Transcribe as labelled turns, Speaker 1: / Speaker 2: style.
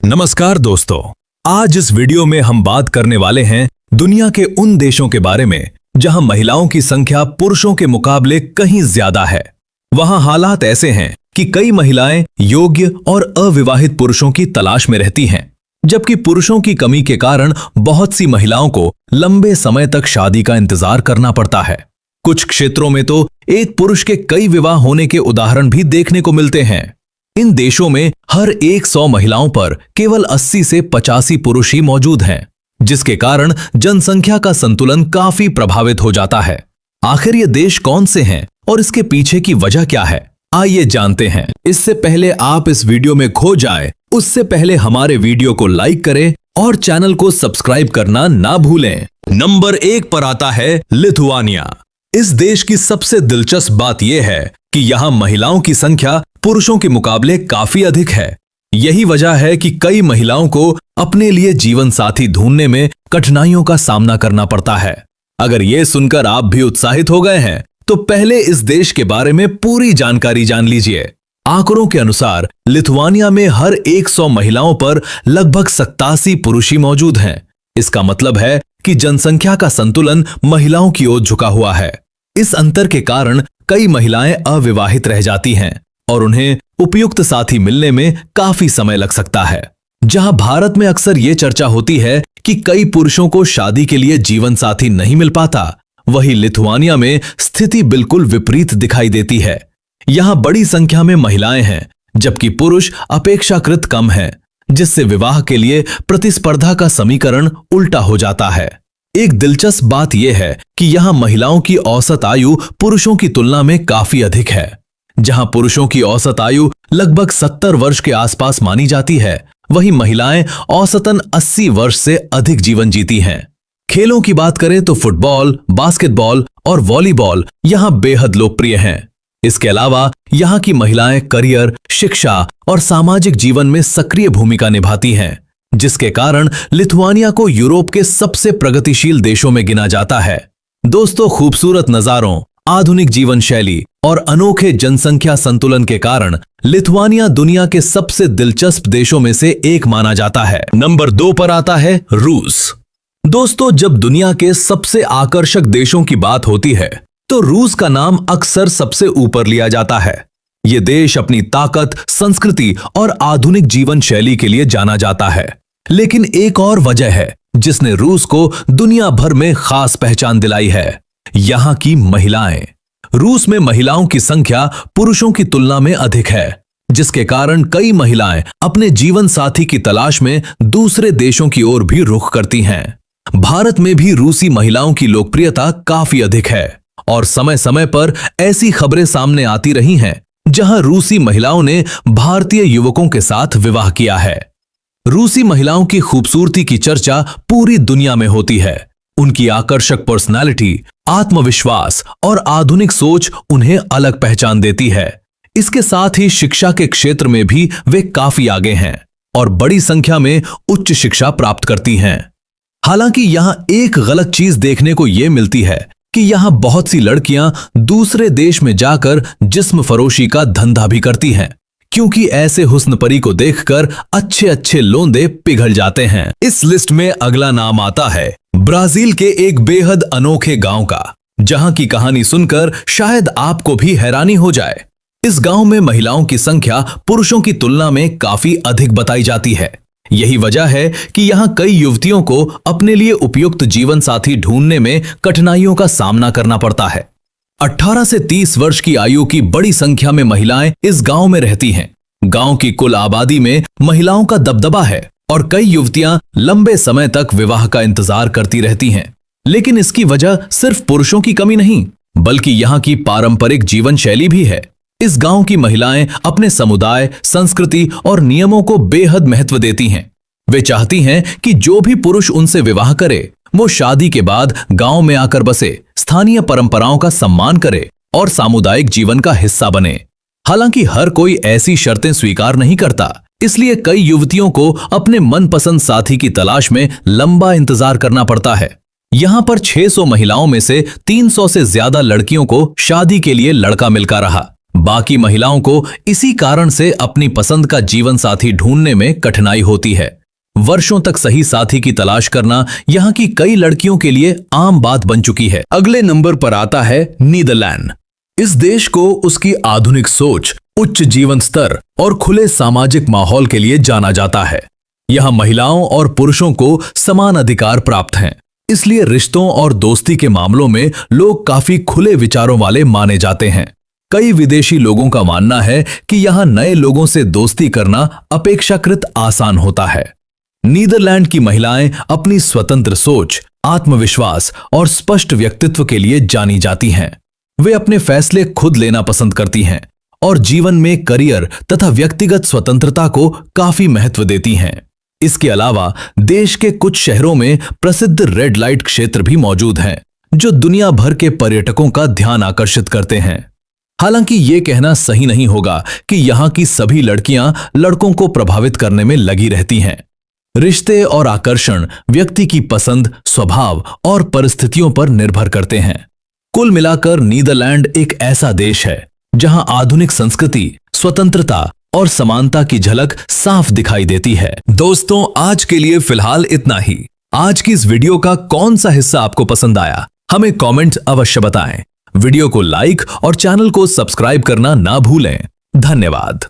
Speaker 1: नमस्कार दोस्तों, आज इस वीडियो में हम बात करने वाले हैं दुनिया के उन देशों के बारे में जहां महिलाओं की संख्या पुरुषों के मुकाबले कहीं ज्यादा है। वहां हालात ऐसे हैं कि कई महिलाएं योग्य और अविवाहित पुरुषों की तलाश में रहती हैं, जबकि पुरुषों की कमी के कारण बहुत सी महिलाओं को लंबे समय तक शादी का इंतजार करना पड़ता है। कुछ क्षेत्रों में तो एक पुरुष के कई विवाह होने के उदाहरण भी देखने को मिलते हैं। इन देशों में हर 100 महिलाओं पर केवल 80 से 85 पुरुष ही मौजूद हैं, जिसके कारण जनसंख्या का संतुलन काफी प्रभावित हो जाता है। आखिर ये देश कौन से हैं और इसके पीछे की वजह क्या है, आइए जानते हैं। इससे पहले आप इस वीडियो में खो जाए, उससे पहले हमारे वीडियो को लाइक करें और चैनल को सब्सक्राइब करना ना भूलें। नंबर 1 पर आता है लिथुआनिया। इस देश की सबसे दिलचस्प बात यह है कि यहाँ महिलाओं की संख्या पुरुषों के मुकाबले काफी अधिक है। यही वजह है कि कई महिलाओं को अपने लिए जीवन साथी ढूंढने में कठिनाइयों का सामना करना पड़ता है। अगर ये सुनकर आप भी उत्साहित हो गए हैं, तो पहले इस देश के बारे में पूरी जानकारी जान लीजिए। आंकड़ों के अनुसार लिथुआनिया में हर 100 महिलाओं पर लगभग 87 पुरुष ही मौजूद हैं। इसका मतलब है कि जनसंख्या का संतुलन महिलाओं की ओर झुका हुआ है। इस अंतर के कारण कई महिलाएं अविवाहित रह जाती हैं और उन्हें उपयुक्त साथी मिलने में काफी समय लग सकता है। जहां भारत में अक्सर ये चर्चा होती है कि कई पुरुषों को शादी के लिए जीवन साथी नहीं मिल पाता, वहीं लिथुआनिया में स्थिति बिल्कुल विपरीत दिखाई देती है। यहां बड़ी संख्या में महिलाएं हैं, जबकि पुरुष अपेक्षाकृत कम हैं, जिससे विवाह के लिए प्रतिस्पर्धा का समीकरण उल्टा हो जाता है। एक दिलचस्प बात यह है कि यहां महिलाओं की औसत आयु पुरुषों की तुलना में काफी अधिक है। जहां पुरुषों की औसत आयु लगभग 70 वर्ष के आसपास मानी जाती है, वहीं महिलाएं औसतन 80 वर्ष से अधिक जीवन जीती हैं। खेलों की बात करें तो फुटबॉल, बास्केटबॉल और वॉलीबॉल यहां बेहद लोकप्रिय हैं। इसके अलावा यहां की महिलाएं करियर, शिक्षा और सामाजिक जीवन में सक्रिय भूमिका निभाती हैं, जिसके कारण लिथुआनिया को यूरोप के सबसे प्रगतिशील देशों में गिना जाता है। दोस्तों, खूबसूरत नजारों, आधुनिक जीवन शैली और अनोखे जनसंख्या संतुलन के कारण लिथुआनिया दुनिया के सबसे दिलचस्प देशों में से एक माना जाता है। नंबर 2 पर आता है रूस। दोस्तों, जब दुनिया के सबसे आकर्षक देशों की बात होती है, तो रूस का नाम अक्सर सबसे ऊपर लिया जाता है। ये देश अपनी ताकत, संस्कृति और आधुनिक जीवन शैली के लिए जाना जाता है। लेकिन एक और वजह है जिसने रूस को दुनिया भर में खास पहचान दिलाई है, यहां की महिलाएं। रूस में महिलाओं की संख्या पुरुषों की तुलना में अधिक है, जिसके कारण कई महिलाएं अपने जीवन साथी की तलाश में दूसरे देशों की ओर भी रुख करती हैं। भारत में भी रूसी महिलाओं की लोकप्रियता काफी अधिक है और समय समय पर ऐसी खबरें सामने आती रही हैं जहां रूसी महिलाओं ने भारतीय युवकों के साथ विवाह किया है। रूसी महिलाओं की खूबसूरती की चर्चा पूरी दुनिया में होती है। उनकी आकर्षक पर्सनालिटी, आत्मविश्वास और आधुनिक सोच उन्हें अलग पहचान देती है। इसके साथ ही शिक्षा के क्षेत्र में भी वे काफी आगे हैं और बड़ी संख्या में उच्च शिक्षा प्राप्त करती हैं। हालांकि यहां एक गलत चीज देखने को यह मिलती है कि यहां बहुत सी लड़कियां दूसरे देश में जाकर जिस्म फरोशी का धंधा भी करती हैं, क्योंकि ऐसे हुस्न परी को देखकर अच्छे अच्छे लोंदे पिघल जाते हैं। इस लिस्ट में अगला नाम आता है ब्राजील के एक बेहद अनोखे गांव का, जहां की कहानी सुनकर शायद आपको भी हैरानी हो जाए। इस गांव में महिलाओं की संख्या पुरुषों की तुलना में काफी अधिक बताई जाती है। यही वजह है कि यहां कई युवतियों को अपने लिए उपयुक्त जीवन साथी ढूंढने में कठिनाइयों का सामना करना पड़ता है। 18 से 30 वर्ष की आयु की बड़ी संख्या में महिलाएं इस गांव में रहती हैं। गांव की कुल आबादी में महिलाओं का दबदबा है और कई युवतियां लंबे समय तक विवाह का इंतजार करती रहती हैं। लेकिन इसकी वजह सिर्फ पुरुषों की कमी नहीं, बल्कि यहां की पारंपरिक जीवन शैली भी है। इस गांव की महिलाएं अपने समुदाय, संस्कृति और नियमों को बेहद महत्व देती हैं। वे चाहती हैं कि जो भी पुरुष उनसे विवाह करे, वो शादी के बाद गांव में आकर बसे, स्थानीय परंपराओं का सम्मान करे और सामुदायिक जीवन का हिस्सा बने। हालांकि हर कोई ऐसी शर्तें स्वीकार नहीं करता, इसलिए कई युवतियों को अपने मनपसंद साथी की तलाश में लंबा इंतजार करना पड़ता है। यहां पर 600 महिलाओं में से 300 से ज्यादा लड़कियों को शादी के लिए लड़का मिलता रहा। बाकी महिलाओं को इसी कारण से अपनी पसंद का जीवन साथी ढूंढने में कठिनाई होती है। वर्षों तक सही साथी की तलाश करना यहाँ की कई लड़कियों के लिए आम बात बन चुकी है। अगले नंबर पर आता है नीदरलैंड। इस देश को उसकी आधुनिक सोच, उच्च जीवन स्तर और खुले सामाजिक माहौल के लिए जाना जाता है। यहाँ महिलाओं और पुरुषों को समान अधिकार प्राप्त हैं, इसलिए रिश्तों और दोस्ती के मामलों में लोग काफी खुले विचारों वाले माने जाते हैं। कई विदेशी लोगों का मानना है कि यहाँ नए लोगों से दोस्ती करना अपेक्षाकृत आसान होता है। नीदरलैंड की महिलाएं अपनी स्वतंत्र सोच, आत्मविश्वास और स्पष्ट व्यक्तित्व के लिए जानी जाती हैं। वे अपने फैसले खुद लेना पसंद करती हैं और जीवन में करियर तथा व्यक्तिगत स्वतंत्रता को काफी महत्व देती हैं। इसके अलावा देश के कुछ शहरों में प्रसिद्ध रेड लाइट क्षेत्र भी मौजूद हैं, जो दुनिया भर के पर्यटकों का ध्यान आकर्षित करते हैं। हालांकि ये कहना सही नहीं होगा कि यहाँ की सभी लड़कियां लड़कों को प्रभावित करने में लगी रहती हैं। रिश्ते और आकर्षण व्यक्ति की पसंद, स्वभाव और परिस्थितियों पर निर्भर करते हैं। कुल मिलाकर नीदरलैंड एक ऐसा देश है जहां आधुनिक संस्कृति, स्वतंत्रता और समानता की झलक साफ दिखाई देती है। दोस्तों, आज के लिए फिलहाल इतना ही। आज की इस वीडियो का कौन सा हिस्सा आपको पसंद आया, हमें कमेंट अवश्य बताएं। वीडियो को लाइक और चैनल को सब्सक्राइब करना ना भूलें। धन्यवाद।